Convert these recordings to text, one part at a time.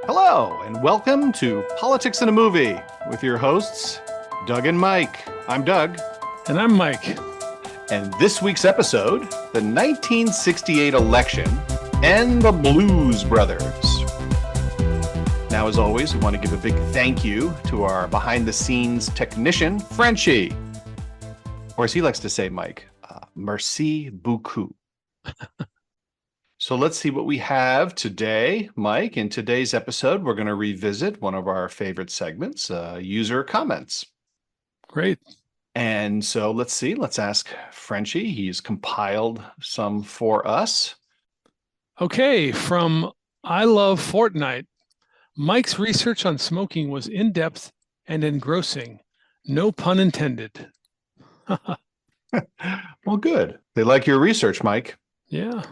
Hello, and welcome to Politics in a Movie with your hosts, Doug and Mike. I'm Doug. And I'm Mike. And this week's episode, the 1968 election and the Blues Brothers. Now, as always, we want to give a big thank you to our behind-the-scenes technician, Frenchie. Or as he likes to say, Mike, merci beaucoup. So let's see what we have today, Mike. In today's episode, we're going to revisit one of our favorite segments, user comments. Great. And so let's see. Let's ask Frenchie. He's compiled some for us. Okay, from I Love Fortnite. Mike's research on smoking was in-depth and engrossing. No pun intended. Well, good. They like your research, Mike. Yeah.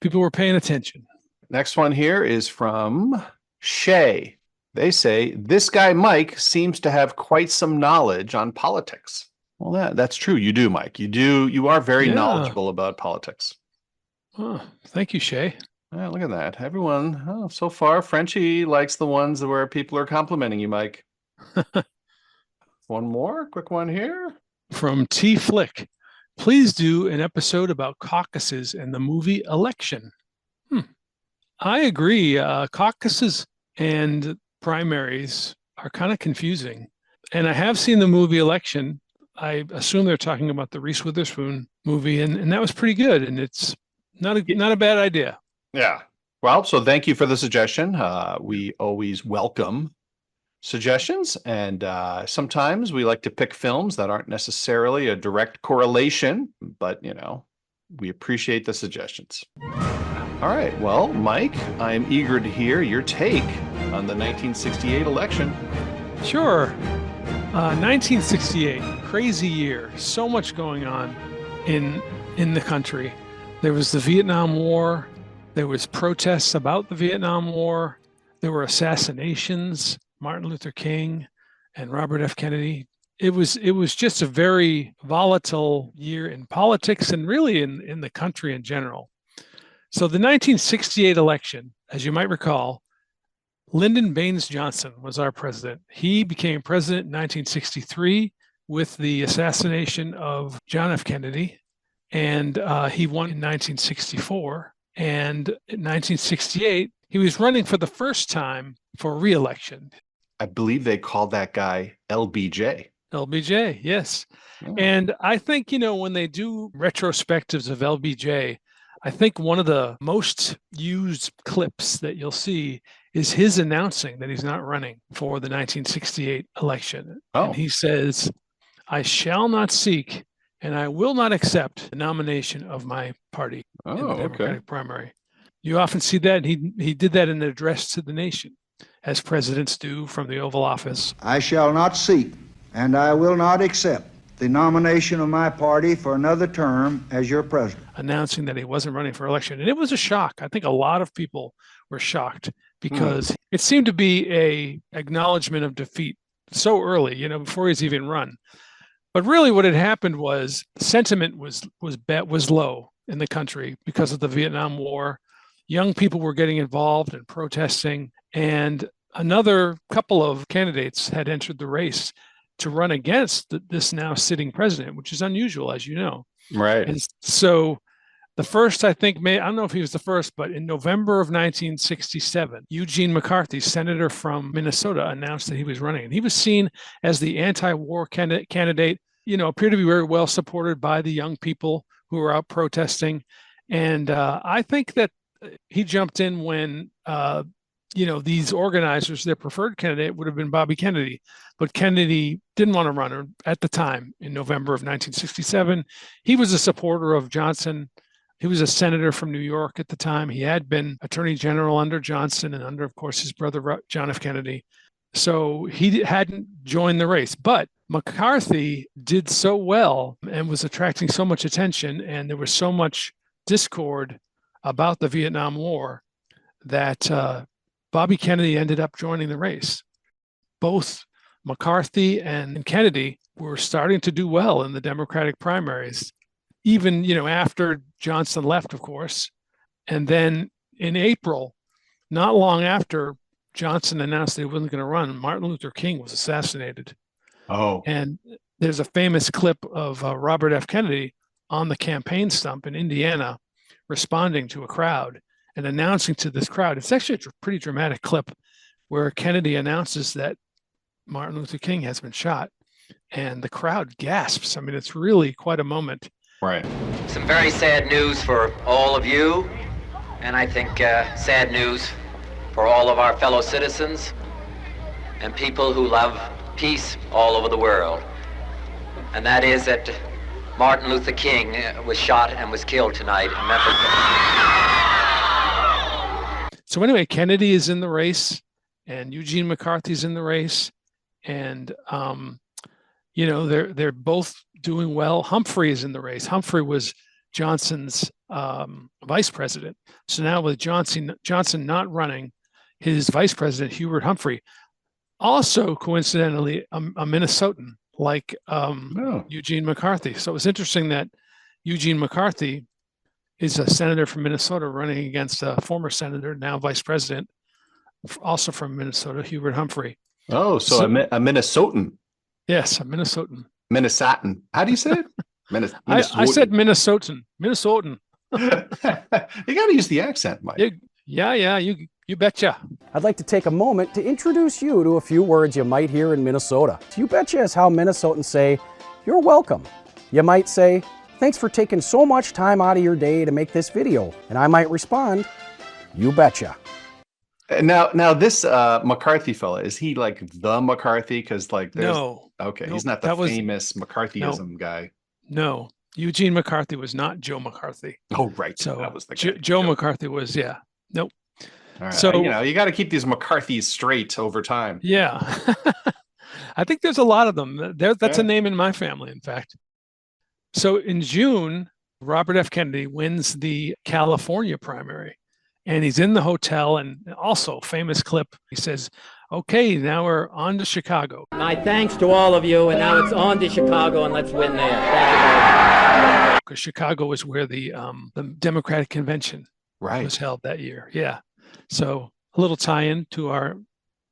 People were paying attention. Next one here is from Shay. They say, this guy Mike seems to have quite some knowledge on politics. Well, that's true. You do, Mike. You are very knowledgeable about politics. Oh, thank you, Shay. Yeah, look at that. Everyone, so far, Frenchie likes the ones where people are complimenting you, Mike. One more quick one here. From T Flick. Please do an episode about caucuses and the movie Election. I agree. Caucuses and primaries are kind of confusing. And I have seen the movie Election. I assume they're talking about the Reese Witherspoon movie, and that was pretty good. And it's not a bad idea. Yeah. Well, so thank you for the suggestion. We always welcome suggestions, and sometimes we like to pick films that aren't necessarily a direct correlation, but we appreciate the suggestions. All right, well, Mike, I'm eager to hear your take on the 1968 election. Sure. 1968, crazy year, so much going on in the country. There was the Vietnam War, there was protests about the Vietnam War, there were assassinations, Martin Luther King and Robert F. Kennedy. It was just a very volatile year in politics and really in the country in general. So the 1968 election, as you might recall, Lyndon Baines Johnson was our president. He became president in 1963 with the assassination of John F. Kennedy, and he won in 1964. And in 1968, he was running for the first time for re-election. I believe they called that guy LBJ. LBJ, yes. Oh. And I think, when they do retrospectives of LBJ, I think one of the most used clips that you'll see is his announcing that he's not running for the 1968 election. Oh. And he says, I shall not seek and I will not accept the nomination of my party in the Democratic primary. You often see that. He did that in an address to the nation, as presidents do from the Oval Office. I shall not seek and I will not accept the nomination of my party for another term as your president. Announcing that he wasn't running for election. And it was a shock. I think a lot of people were shocked because it seemed to be a acknowledgement of defeat so early, before he's even run. But really what had happened was sentiment was low in the country because of the Vietnam War. Young people were getting involved and protesting, and another couple of candidates had entered the race to run against this now sitting president, which is unusual, as you know. Right. And so the first, I don't know if he was the first, but in November of 1967, Eugene McCarthy, senator from Minnesota, announced that he was running. And he was seen as the anti-war candidate, appeared to be very well supported by the young people who were out protesting. And I think that he jumped in when, these organizers, their preferred candidate would have been Bobby Kennedy. But Kennedy didn't want to run at the time in November of 1967. He was a supporter of Johnson. He was a senator from New York at the time. He had been attorney general under Johnson and under, of course, his brother, John F. Kennedy. So he hadn't joined the race. But McCarthy did so well and was attracting so much attention, and there was so much discord about the Vietnam War that Bobby Kennedy ended up joining the race. Both McCarthy and Kennedy were starting to do well in the Democratic primaries, even, after Johnson left, of course. And then in April, not long after Johnson announced that he wasn't going to run, Martin Luther King was assassinated. Oh, And there's a famous clip of Robert F. Kennedy on the campaign stump in Indiana responding to a crowd and announcing to this crowd. It's actually a pretty dramatic clip where Kennedy announces that Martin Luther King has been shot, and the crowd gasps. I mean, it's really quite a moment. right. Some very sad news for all of you, and I think sad news for all of our fellow citizens and people who love peace all over the world. And that is that Martin Luther King was shot and was killed tonight in Memphis. So anyway, Kennedy is in the race, and Eugene McCarthy's in the race, and they're both doing well. Humphrey is in the race. Humphrey was Johnson's vice president. So now with Johnson not running, his vice president, Hubert Humphrey, also coincidentally a Minnesotan, like Eugene McCarthy. So it was interesting that Eugene McCarthy is a senator from Minnesota running against a former senator, now vice president, also from Minnesota, Hubert Humphrey. Oh, so a Minnesotan. Yes, a Minnesotan. Minnesotan. How do you say it? I said Minnesotan. Minnesotan. You got to use the accent, Mike. Yeah, you betcha. I'd like to take a moment to introduce you to a few words you might hear in Minnesota. You betcha is how Minnesotans say, "You're welcome." You might say, "Thanks for taking so much time out of your day to make this video." And I might respond, "You betcha." Now this McCarthy fella, is he like the McCarthy? Because like there's No. okay, Nope, he's not the that was- famous McCarthyism guy. No, Eugene McCarthy was not Joe McCarthy. Oh, right. So that was the guy. Joe McCarthy was, yeah. Nope. All right. So- you got to keep these McCarthys straight over time. Yeah. I think there's a lot of them. That's Yeah. a name in my family, in fact. So in June, Robert F. Kennedy wins the California primary, and he's in the hotel, and also famous clip. He says, "Okay, now we're on to Chicago." My thanks to all of you, and now it's on to Chicago, and let's win there. Thank you very much. Because Chicago is where the Democratic Convention Right. was held that year. Yeah. So a little tie-in to our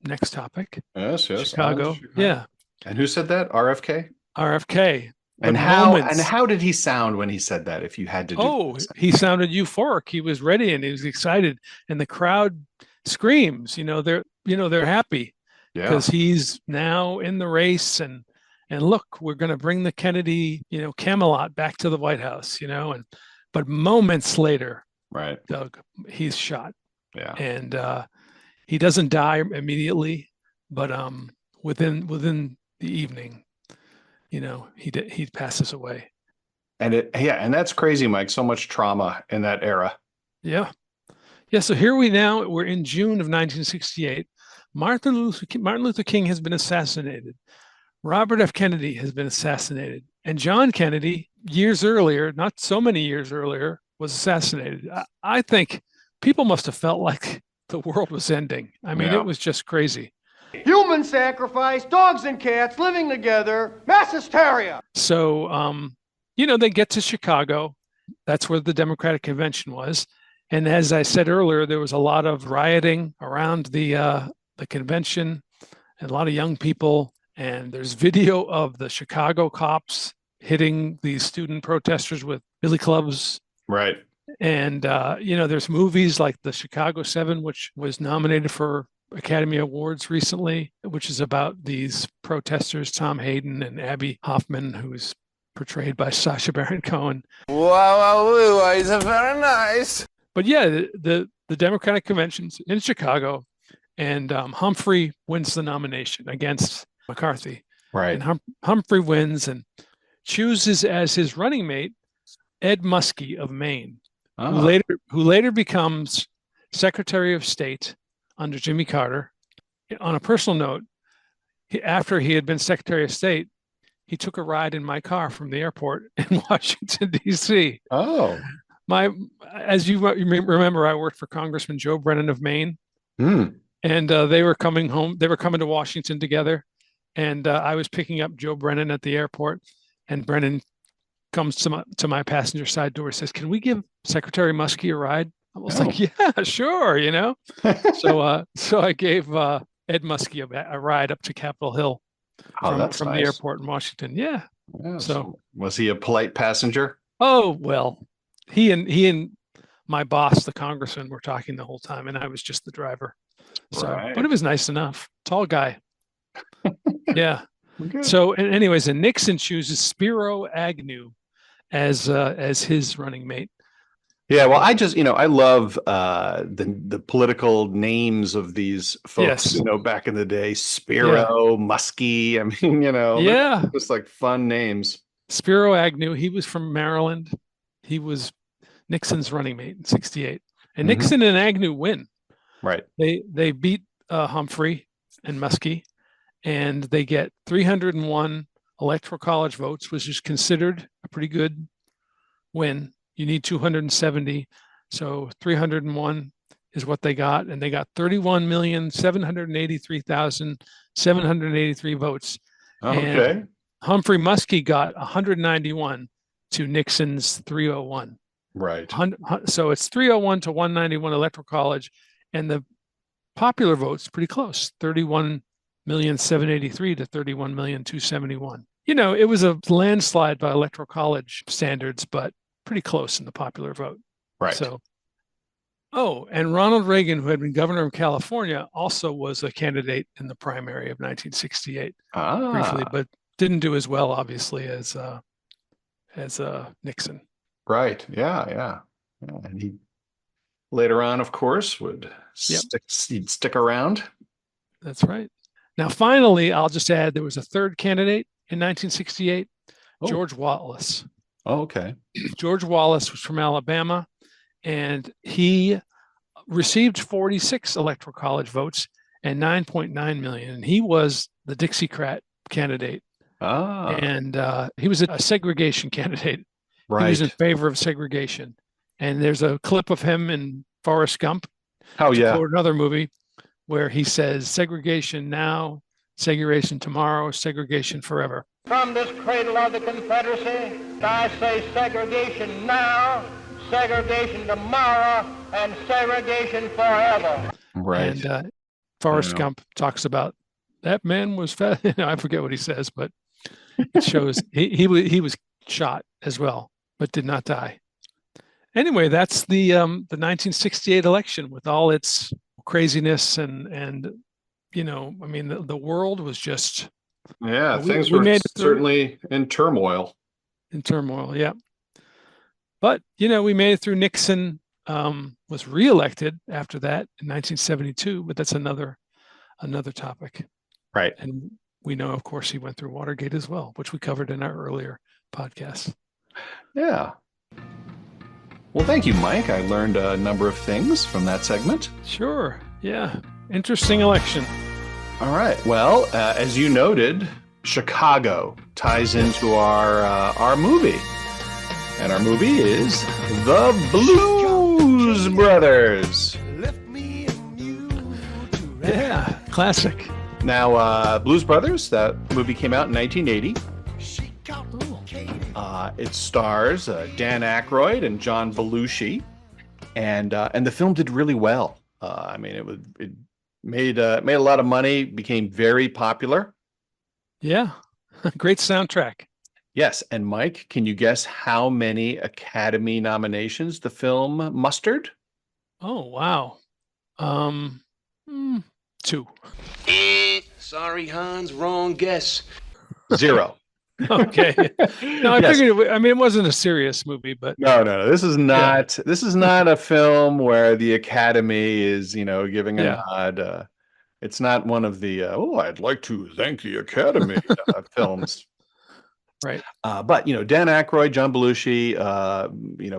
next topic. Yes. Chicago. Yeah. And who said that? RFK. RFK. And But how moments- how did he sound when he said that? If you had to do Oh, this? he sounded euphoric. He was ready and he was excited, and the crowd screams. They're happy Yeah. because he's now in the race, and look, we're going to bring the Kennedy, Camelot back to the White House. But moments later, Right. Doug, he's shot, Yeah. and he doesn't die immediately, but within the evening, he passes away. And and that's crazy, Mike. So much trauma in that era. Yeah. So we're in June of 1968. Martin Luther King has been assassinated. Robert F. Kennedy has been assassinated. And John Kennedy, years earlier, not so many years earlier, was assassinated. I think people must have felt like the world was ending. I mean, Yeah. It was just crazy. Human sacrifice, dogs and cats living together, mass hysteria. So, they get to Chicago. That's where the Democratic Convention was. And as I said earlier, there was a lot of rioting around the convention, and a lot of young people. And there's video of the Chicago cops hitting these student protesters with billy clubs. Right. And, there's movies like The Chicago 7, which was nominated for Academy Awards recently, which is about these protesters, Tom Hayden and Abby Hoffman, who's portrayed by Sacha Baron Cohen. Wow, it's very nice. But yeah, the Democratic Convention's in Chicago, and Humphrey wins the nomination against McCarthy. Right. And Humphrey wins and chooses as his running mate Ed Muskie of Maine, Oh. who later becomes Secretary of State under Jimmy Carter. On a personal note, after he had been Secretary of State, he took a ride in my car from the airport in Washington, D.C. Oh. As you remember, I worked for Congressman Joe Brennan of Maine, Hmm. and they were coming home. They were coming to Washington together, and I was picking up Joe Brennan at the airport, and Brennan comes to my passenger side door and says, "Can we give Secretary Muskie a ride?" I was like, yeah, sure, you know. So I gave Ed Muskie a ride up to Capitol Hill Oh, that's from the nice. airport in Washington. Yeah. Yeah, So, was he a polite passenger? oh well, he and my boss, the congressman, were talking the whole time, and I was just the driver. So, but Right. it was nice enough. Tall guy. Yeah. Good. So, and anyways, and Nixon chooses Spiro Agnew as his running mate. Yeah, well, I just, I love the political names of these folks, Yes. back in the day, Spiro, Muskie. I mean, they're Yeah. just like fun names. Spiro Agnew, he was from Maryland. He was Nixon's running mate in 68. And Mhm. Nixon and Agnew win. Right. They beat Humphrey and Muskie, and they get 301 electoral college votes, which is considered a pretty good win. You need 270. So 301 is what they got. And they got 31,783,783 votes. Okay. And Humphrey Muskie got 191 to Nixon's 301. Right. So it's 301 to 191 electoral college. And the popular votes pretty close, 31,783,000 to 31,271,000. It was a landslide by electoral college standards, but pretty close in the popular vote. Right. So, and Ronald Reagan, who had been governor of California, also was a candidate in the primary of 1968 briefly, but didn't do as well, obviously, as Nixon. Right. Yeah. And he later on, of course, would stick around. That's right. Now, finally, I'll just add there was a third candidate in 1968, George Wallace. Oh, okay. George Wallace was from Alabama, and he received 46 electoral college votes and 9.9 million. And he was the Dixiecrat candidate. And he was a segregation candidate. Right. He was in favor of segregation. And there's a clip of him in Forrest Gump. Oh, yeah. Or another movie where he says, segregation now, segregation tomorrow, segregation forever. From this cradle of the Confederacy, I say segregation now, segregation tomorrow, and segregation forever. Right. And Forrest Gump talks about that man was fat. I forget what he says, but it shows he was shot as well, but did not die. Anyway, that's the 1968 election with all its craziness and the world was just things were certainly in turmoil. Yeah. But we made it through. Nixon was reelected after that in 1972, but that's another topic. Right. And we know, of course, he went through Watergate as well, which we covered in our earlier podcast. Yeah. Well, thank you, Mike. I learned a number of things from that segment. Sure. Yeah. Interesting election. All right. Well, as you noted, Chicago ties into our movie. And our movie is The Blues Brothers. Yeah, classic. Now, Blues Brothers, that movie came out in 1980. It stars Dan Aykroyd and John Belushi, and the film did really well. I mean, it made a lot of money, became very popular. Yeah, great soundtrack. Yes, and Mike, can you guess how many Academy nominations the film mustered? Oh, wow. 2. Sorry, Hans, wrong guess. 0. Okay. No, I figured. It wasn't a serious movie, but no. This is not. Yeah. This is not a film where the Academy is, giving a nod. It's not one of the I'd like to thank the Academy films. Right. But Dan Aykroyd, John Belushi,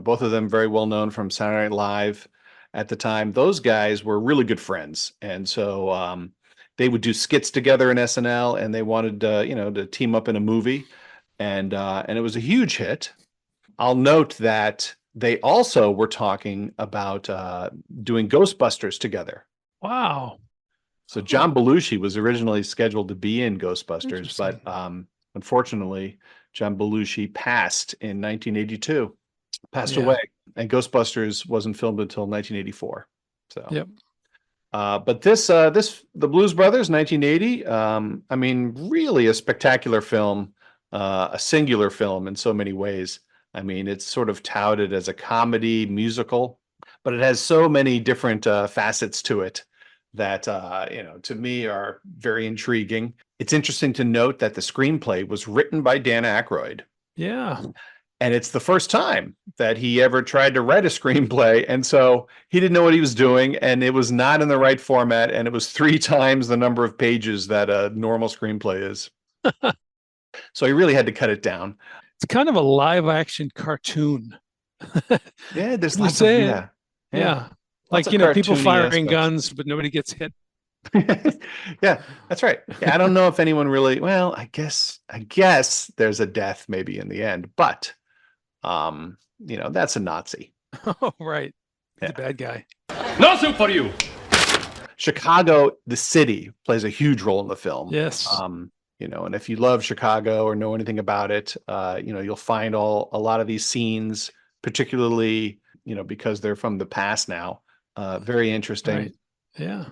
both of them very well known from Saturday Night Live at the time. Those guys were really good friends, and so they would do skits together in SNL, and they wanted to team up in a movie, and it was a huge hit. I'll note that they also were talking about doing Ghostbusters together. Wow. So John Belushi was originally scheduled to be in Ghostbusters, but unfortunately, John Belushi passed in 1982. passed Yeah. away, and Ghostbusters wasn't filmed until 1984. So, Yep. but the Blues Brothers, 1980. I mean, really a spectacular film, a singular film in so many ways. I mean, it's sort of touted as a comedy musical, but it has so many different facets to it that to me are very intriguing. It's interesting to note that the screenplay was written by Dan Aykroyd. Yeah. And it's the first time that he ever tried to write a screenplay. And so he didn't know what he was doing, and it was not in the right format. And it was 3 times the number of pages that a normal screenplay is. So he really had to cut it down. It's kind of a live action cartoon. Yeah, there's You lots of, say it. yeah. Yeah. Lots Like, of people cartoony firing aspects. guns, but nobody gets hit. Yeah, that's right. Yeah, I don't know if anyone really, well, I guess there's a death maybe in the end, but that's a Nazi. Oh, right. Yeah. The bad guy. No soup for you. Chicago, the city, plays a huge role in the film. Yes. And if you love Chicago or know anything about it, you'll find a lot of these scenes, particularly, because they're from the past now, very interesting. Right. Yeah.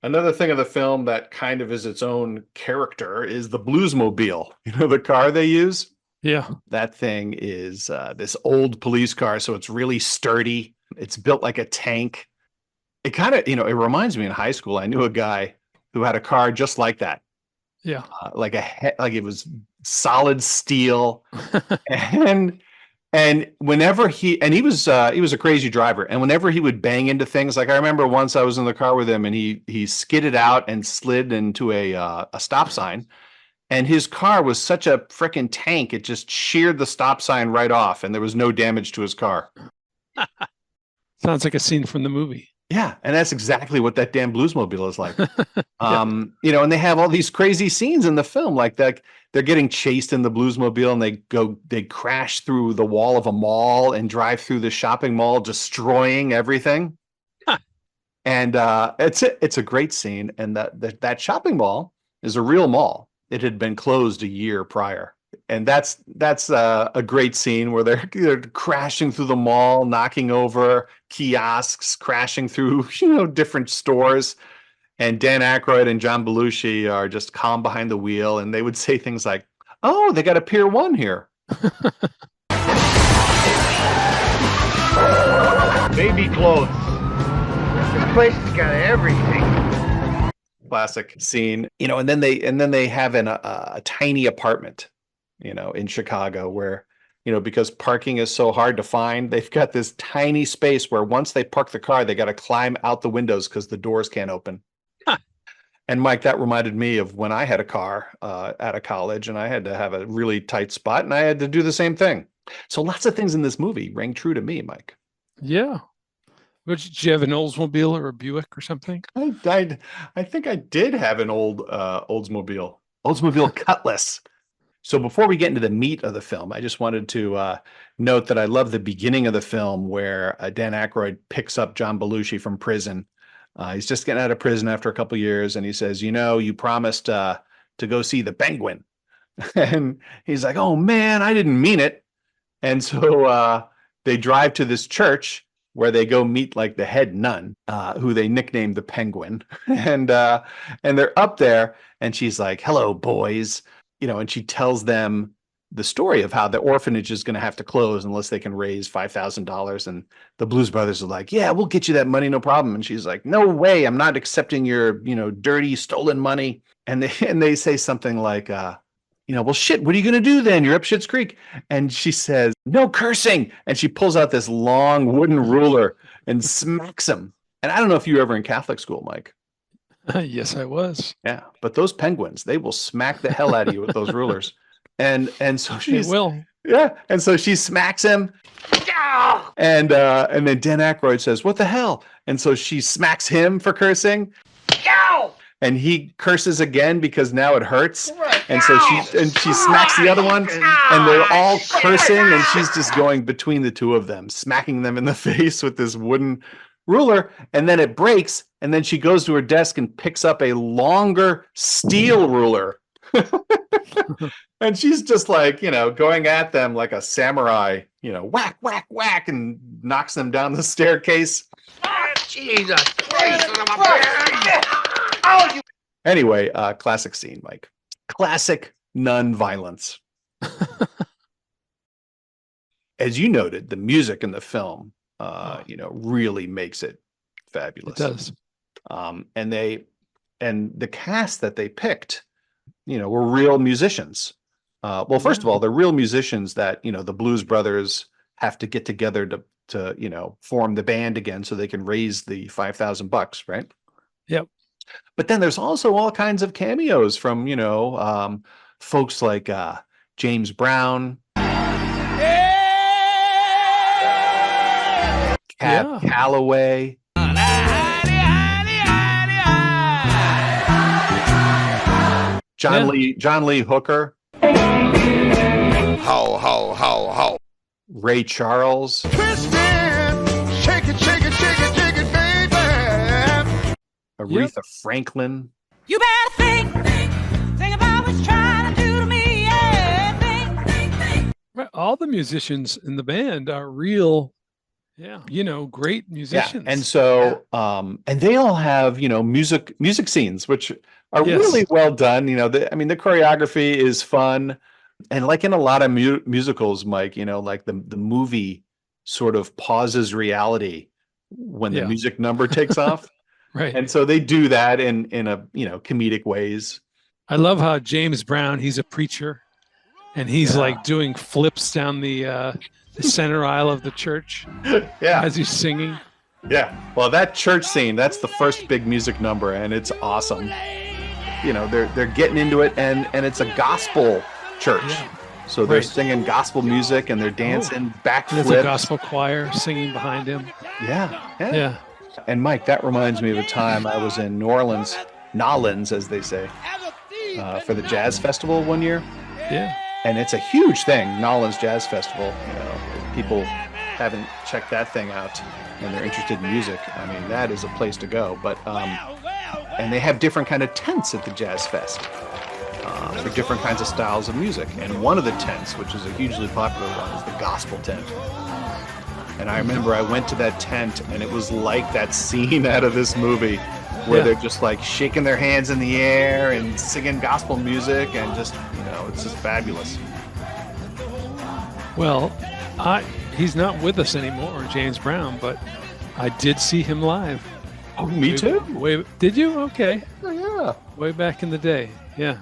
Another thing of the film that kind of is its own character is the Bluesmobile. The car they use? Yeah. That thing is this old police car, so it's really sturdy. It's built like a tank. It kind of, it reminds me in high school, I knew a guy who had a car just like that. Yeah. Like it was solid steel. And whenever he was a crazy driver, and whenever he would bang into things, like I remember once I was in the car with him and he skidded out and slid into a stop sign, and his car was such a freaking tank, it just sheared the stop sign right off, and there was no damage to his car. Sounds like a scene from the movie. Yeah, and that's exactly what that damn Bluesmobile is like. And they have all these crazy scenes in the film, like that. They're getting chased in the Bluesmobile, and they crash through the wall of a mall and drive through the shopping mall, destroying everything. And it's a great scene. And that shopping mall is a real mall. It had been closed a year prior. And that's a great scene where they're crashing through the mall, knocking over kiosks, crashing through different stores. And Dan Aykroyd and John Belushi are just calm behind the wheel, and they would say things like, "Oh, they got a Pier 1 here." Baby clothes. This place has got everything. Classic scene, and then they have a tiny apartment, in Chicago where, because parking is so hard to find, they've got this tiny space where once they park the car, they got to climb out the windows because the doors can't open. And Mike, that reminded me of when I had a car out of college, and I had to have a really tight spot, and I had to do the same thing. So lots of things in this movie rang true to me, Mike. Yeah. Did you have an Oldsmobile or a Buick or something? I think I did have an Oldsmobile Cutlass. So before we get into the meat of the film, I just wanted to note that I love the beginning of the film where Dan Aykroyd picks up John Belushi from prison. He's just getting out of prison after a couple of years, and he says, you promised to go see the Penguin. And he's like, "Oh man, I didn't mean it." And so they drive to this church where they go meet like the head nun, who they nicknamed the Penguin. And they're up there, and she's like, "Hello, boys." And she tells them the story of how the orphanage is going to have to close unless they can raise $5,000. And the Blues Brothers are like, "Yeah, we'll get you that money, no problem." And she's like, "No way, I'm not accepting your, dirty, stolen money." And they say something like, "Well, shit, what are you going to do then? You're up Schitt's Creek." And she says, "No cursing." And she pulls out this long wooden ruler and smacks him. And I don't know if you were ever in Catholic school, Mike. Yes, I was. Yeah, but those penguins, they will smack the hell out of you with those rulers. And so They will. yeah, and so she smacks him. And then Dan Aykroyd says, "What the hell?" And so she smacks him for cursing. And he curses again because now it hurts. And so she smacks the other one, and they're all cursing, and she's just going between the two of them, smacking them in the face with this wooden ruler, and then it breaks, and then she goes to her desk and picks up a longer steel ruler And she's just like, going at them like a samurai, whack, whack, whack, and knocks them down the staircase. Jesus Christ! Anyway, classic scene, Mike. Classic non-violence. As you noted, the music in the film, really makes it fabulous. It does. And the cast that they picked, were real musicians. Well, first of all, they're real musicians that, the Blues Brothers have to get together to form the band again so they can raise the $5,000, right? Yep. But then there's also all kinds of cameos from, folks like James Brown, Cab Calloway, John Lee Hooker, Ho. Ray Charles, Twist it, shake it, baby. Aretha Franklin. You better think about what you're trying to do to me. Yeah, think. Right. All the musicians in the band are real, great musicians. Yeah. And so, and they all have, music scenes, which are really well done. The choreography is fun. And like in a lot of musicals, Mike, like the movie sort of pauses reality when the music number takes off. Right. And so they do that in a, comedic ways. I love how James Brown, he's a preacher and he's like doing flips down the center aisle of the church as he's singing. Yeah. Well, that church scene, that's the first big music number and it's awesome. They're getting into it and it's a gospel church. Yeah. So they're singing gospel music and they're dancing backflips. There's a gospel choir singing behind him. Yeah. And Mike, that reminds me of a time I was in New Orleans, Nolens, as they say, for the jazz festival one year. Yeah. And it's a huge thing, Nolens Jazz Festival. If people haven't checked that thing out and they're interested in music, that is a place to go. But and they have different kind of tents at the Jazz Fest for different kinds of styles of music. And one of the tents, which is a hugely popular one, is the gospel tent. And I remember I went to that tent and it was like that scene out of this movie where they're just like shaking their hands in the air and singing gospel music and just, it's just fabulous. Well, he's not with us anymore, James Brown, but I did see him live. Oh, me too. Did you? Okay. Oh, yeah. Way back in the day. Yeah.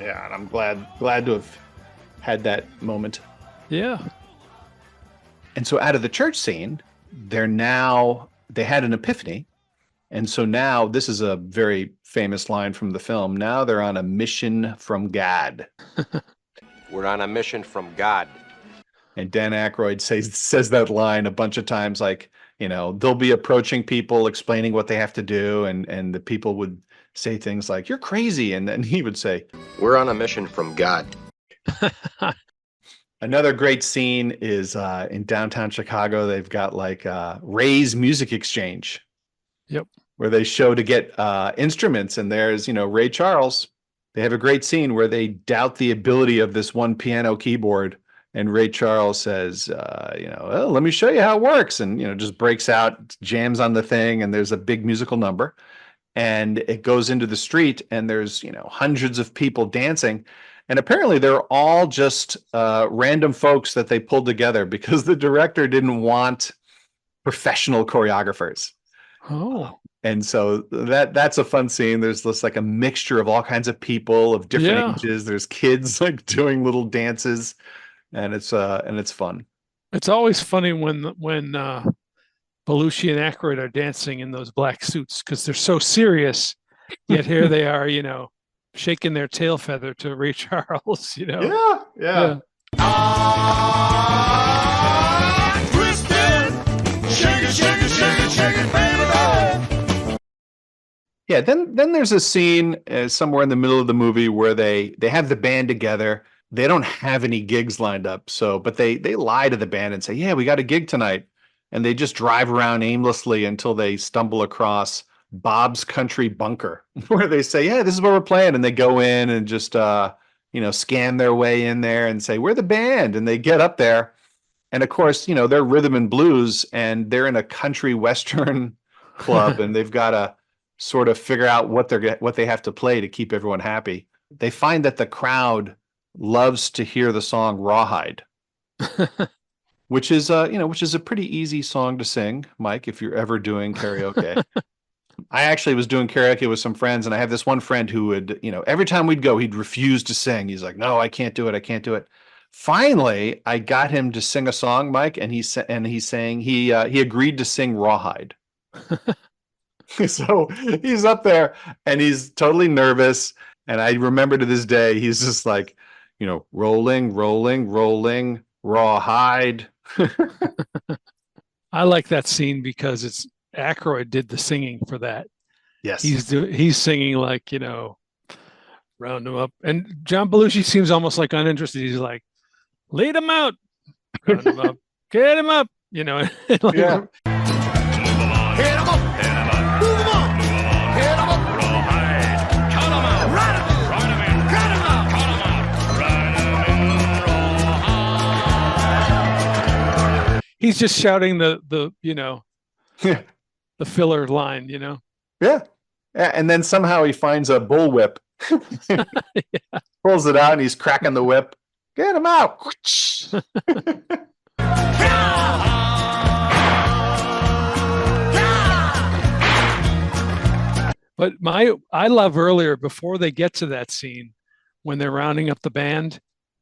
Yeah, and I'm glad to have had that moment. Yeah. And so out of the church scene, they had an epiphany. And so now this is a very famous line from the film. Now they're on a mission from God. We're on a mission from God. And Dan Aykroyd says that line a bunch of times, like, they'll be approaching people, explaining what they have to do. And the people would say things like, "You're crazy." And then he would say, "We're on a mission from God." Another great scene is in downtown Chicago. They've got like Ray's Music Exchange. Yep. Where they show to get instruments. And there's, Ray Charles. They have a great scene where they doubt the ability of this one piano keyboard. And Ray Charles says, "Oh, let me show you how it works." And, just breaks out, jams on the thing. And there's a big musical number. And it goes into the street and there's, hundreds of people dancing. And apparently they're all just random folks that they pulled together because the director didn't want professional choreographers. Oh. And so that's a fun scene. There's this like a mixture of all kinds of people of different ages. There's kids like doing little dances, and it's fun. It's always funny when Belushi and Aykroyd are dancing in those black suits because they're so serious, yet here they are, shaking their tail feather to Ray Charles, Yeah. Twist it, shake it, baby. Yeah, then there's a scene somewhere in the middle of the movie where they have the band together. They don't have any gigs lined up, but they lie to the band and say, "Yeah, we got a gig tonight." And they just drive around aimlessly until they stumble across Bob's Country Bunker, where they say, yeah, this is what we're playing. And they go in and just, scan their way in there and say, we're the band. And they get up there. And of course, they're rhythm and blues, and they're in a country Western club, and they've got to sort of figure out what they have to play to keep everyone happy. They find that the crowd loves to hear the song Rawhide. Which is a pretty easy song to sing, Mike, if you're ever doing karaoke. I actually was doing karaoke with some friends, and I have this one friend who would, every time we'd go, he'd refuse to sing. He's like, no, I can't do it. I can't do it. Finally, I got him to sing a song, Mike, and he agreed to sing Rawhide. So he's up there and he's totally nervous. And I remember to this day, he's just like, rolling, rolling, rolling, rawhide. I like that scene because it's Aykroyd did the singing for that. Yes. He's singing like, round him up. And John Belushi seems almost like uninterested. He's like, lead him out, round him up, get him up, like, yeah. Hit 'em up. Move 'em on. Hit 'em up. Cut 'em out. Ride 'em in. Cut 'em out. he's just shouting the the filler line, Yeah. And then somehow he finds a bullwhip, pulls it out, and he's cracking the whip. Get him out. But I love earlier, before they get to that scene, when they're rounding up the band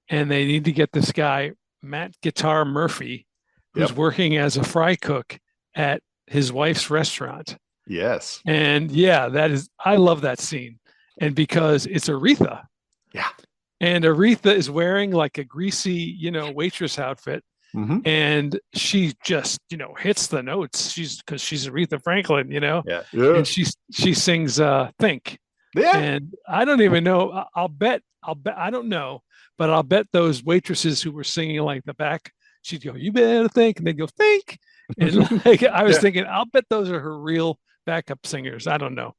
and they need to get this guy, Matt Guitar Murphy, who's working as a fry cook at his wife's restaurant. Yes. And yeah, I love that scene. And because it's Aretha. Yeah. And Aretha is wearing like a greasy, waitress outfit. Mm-hmm. And she just, hits the notes. Because she's Aretha Franklin, Yeah. And she sings Think. Yeah. And I don't even know. I'll bet, I don't know, but I'll bet those waitresses who were singing like the back, she'd go, you better think. And they'd go, think. And like, I was thinking, I'll bet those are her real backup singers. I don't know.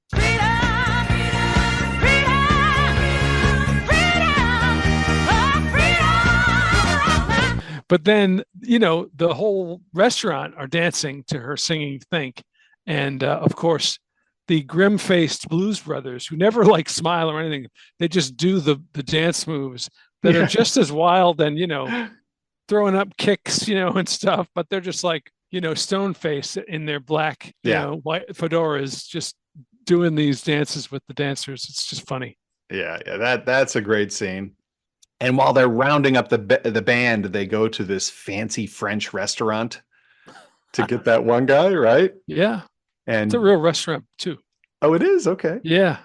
But then, the whole restaurant are dancing to her singing Think. And of course, the grim-faced Blues Brothers, who never like smile or anything, they just do the dance moves that are just as wild and, throwing up kicks, and stuff. But they're just like, stone face in their black, white fedoras, just doing these dances with the dancers. It's just funny. Yeah. That's a great scene. And while they're rounding up the band, they go to this fancy French restaurant to get that one guy, right? Yeah. And it's a real restaurant too. Oh, it is? Okay. Yeah.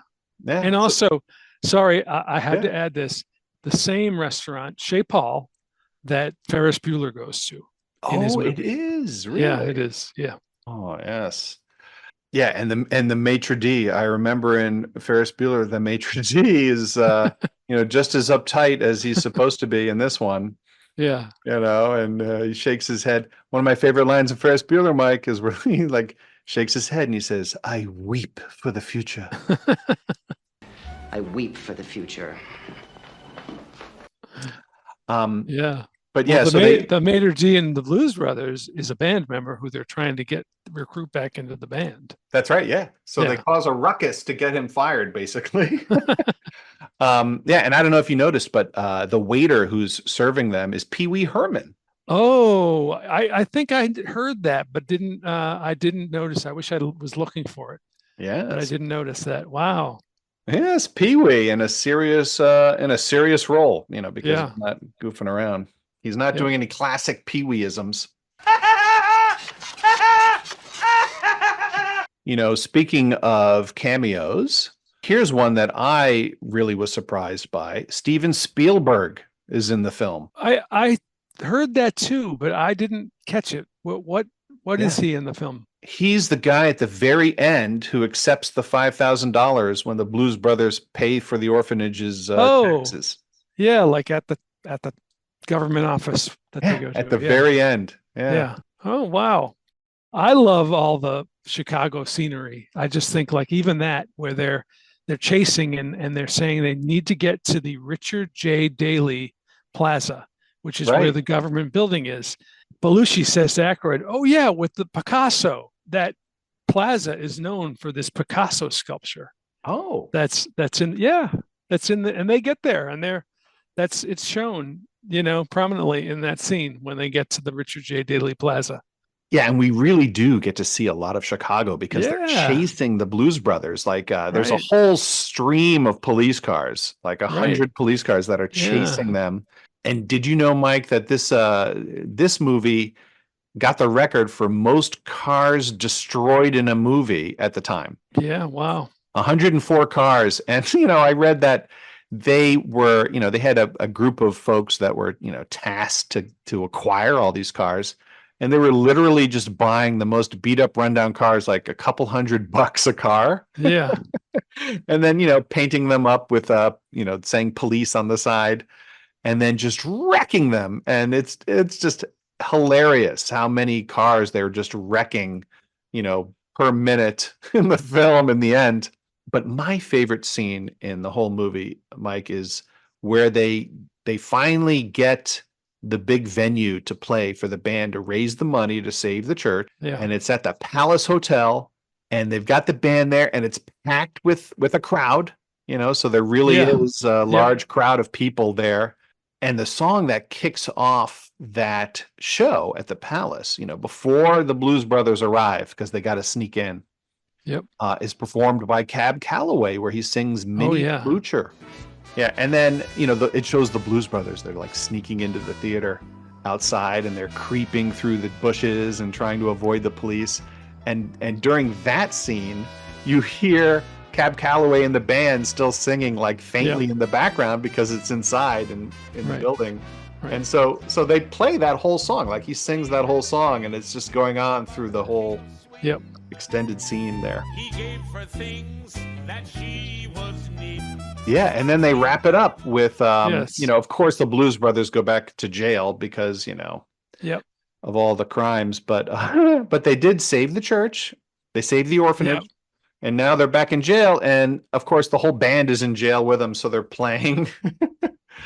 Yeah. And also, sorry, I had to add this. The same restaurant, Chez Paul, that Ferris Bueller goes to. Oh, it is. Really? Yeah, it is. Yeah. Oh, yes. Yeah, and the maitre d'. I remember in Ferris Bueller, the maitre d' is just as uptight as he's supposed to be in this one. Yeah. And he shakes his head. One of my favorite lines of Ferris Bueller, Mike, is where he like shakes his head and he says, "I weep for the future." I weep for the future. Yeah. But yeah, well, so the maitre d' in the Blues Brothers is a band member who they're trying to recruit back into the band. That's right. Yeah. So they cause a ruckus to get him fired, basically. And I don't know if you noticed, but the waiter who's serving them is Pee Wee Herman. Oh, I think I heard that, but I didn't notice. I wish I was looking for it. Yeah. But I didn't notice that. Wow. Yes, Pee Wee in a serious role, because he's not goofing around. He's not doing any classic Pee Wee-isms. Speaking of cameos, here's one that I really was surprised by. Steven Spielberg is in the film. I heard that too, but I didn't catch it. What is he in the film? He's the guy at the very end who accepts the $5,000 when the Blues Brothers pay for the orphanage's taxes. Yeah, like at the government office that they go to. At the very end. Yeah. Oh, wow. I love all the Chicago scenery. I just think like even that where they're chasing and they're saying they need to get to the Richard J. Daley Plaza, which is where Right. the government building is. Belushi says to Aykroyd, "Oh yeah, with the Picasso, that plaza is known for this Picasso sculpture." Oh, That's in the and they get there and it's shown, prominently in that scene when they get to the Richard J. Daley Plaza. yeah, and we really do get to see a lot of Chicago because they're Yeah. chasing the Blues Brothers. Like, there's a Right. whole stream of police cars, like 100 police cars that are chasing Yeah. them. And did you know, Mike, that this movie got the record for most cars destroyed in a movie at the time? Yeah. Wow. 104 cars. And, I read that they were, they had a group of folks that were, tasked to acquire all these cars. And they were literally just buying the most beat up rundown cars, like a couple $100 a car. Yeah. And then, painting them up with, saying police on the side and then just wrecking them. And it's just hilarious how many cars they're just wrecking, per minute in the film in the end. But my favorite scene in the whole movie, Mike, is where they finally get the big venue to play for the band to raise the money to save the church. Yeah. And it's at the Palace Hotel, and they've got the band there, and it's packed with a crowd, so there really Yeah. is a large crowd of people there. And the song that kicks off that show at the Palace, before the Blues Brothers arrive, because they got to sneak in, Yep. is performed by Cab Calloway, where he sings Minnie yeah. Blucher. Yeah, and then it shows the Blues Brothers. They're like sneaking into the theater outside, and they're creeping through the bushes and trying to avoid the police. And during that scene, you hear Cab Calloway and the band still singing like faintly in the background because it's inside and in the Right. building. Right. And so they play that whole song, like he sings that whole song, and it's just going on through the whole Yep. extended scene there. He gave her things that she was neat. Yeah, and then they wrap it up with, Yes. of course, the Blues Brothers go back to jail because, Yep. of all the crimes. But but they did save the church. They saved the orphanage. Yep. And now they're back in jail. And, of course, the whole band is in jail with them. So they're playing.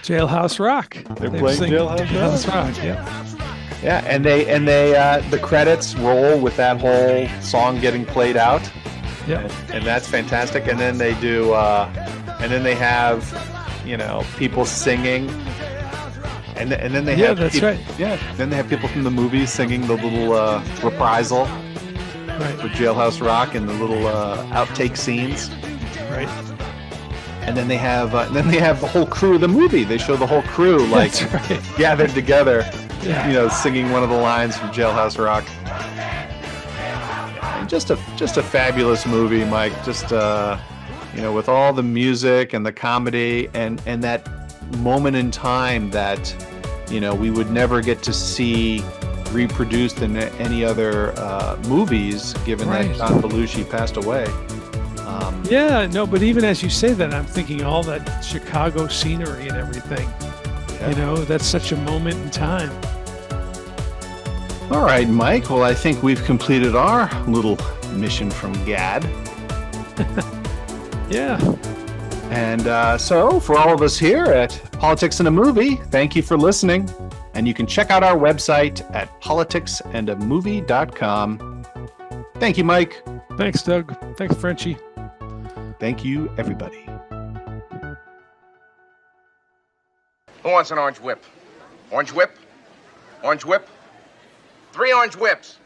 Jailhouse Rock. They're They playing sing Jailhouse Rock. Yeah. Yeah, and they the credits roll with that whole song getting played out. Yep. And that's fantastic. And then they do, and then they have, people singing. And then they have that's people, right. Yeah, then they have people from the movies singing the little reprisal Right. for Jailhouse Rock and the little outtake scenes. Right. And then they have the whole crew of the movie. They show the whole crew like That's right. gathered together, Yeah. singing one of the lines from Jailhouse Rock. And just a fabulous movie, Mike. Just with all the music and the comedy and that moment in time that we would never get to see reproduced in any other movies, given Right. that John Belushi passed away. Yeah, no, but even as you say that, I'm thinking all that Chicago scenery and everything. Yeah. That's such a moment in time. All right, Mike. Well, I think we've completed our little mission from Gad. Yeah. And so, for all of us here at Politics in a Movie, thank you for listening. And you can check out our website at politicsandamovie.com. Thank you, Mike. Thanks, Doug. Thanks, Frenchie. Thank you, everybody. Who wants an orange whip? Orange whip? Orange whip? 3 orange whips.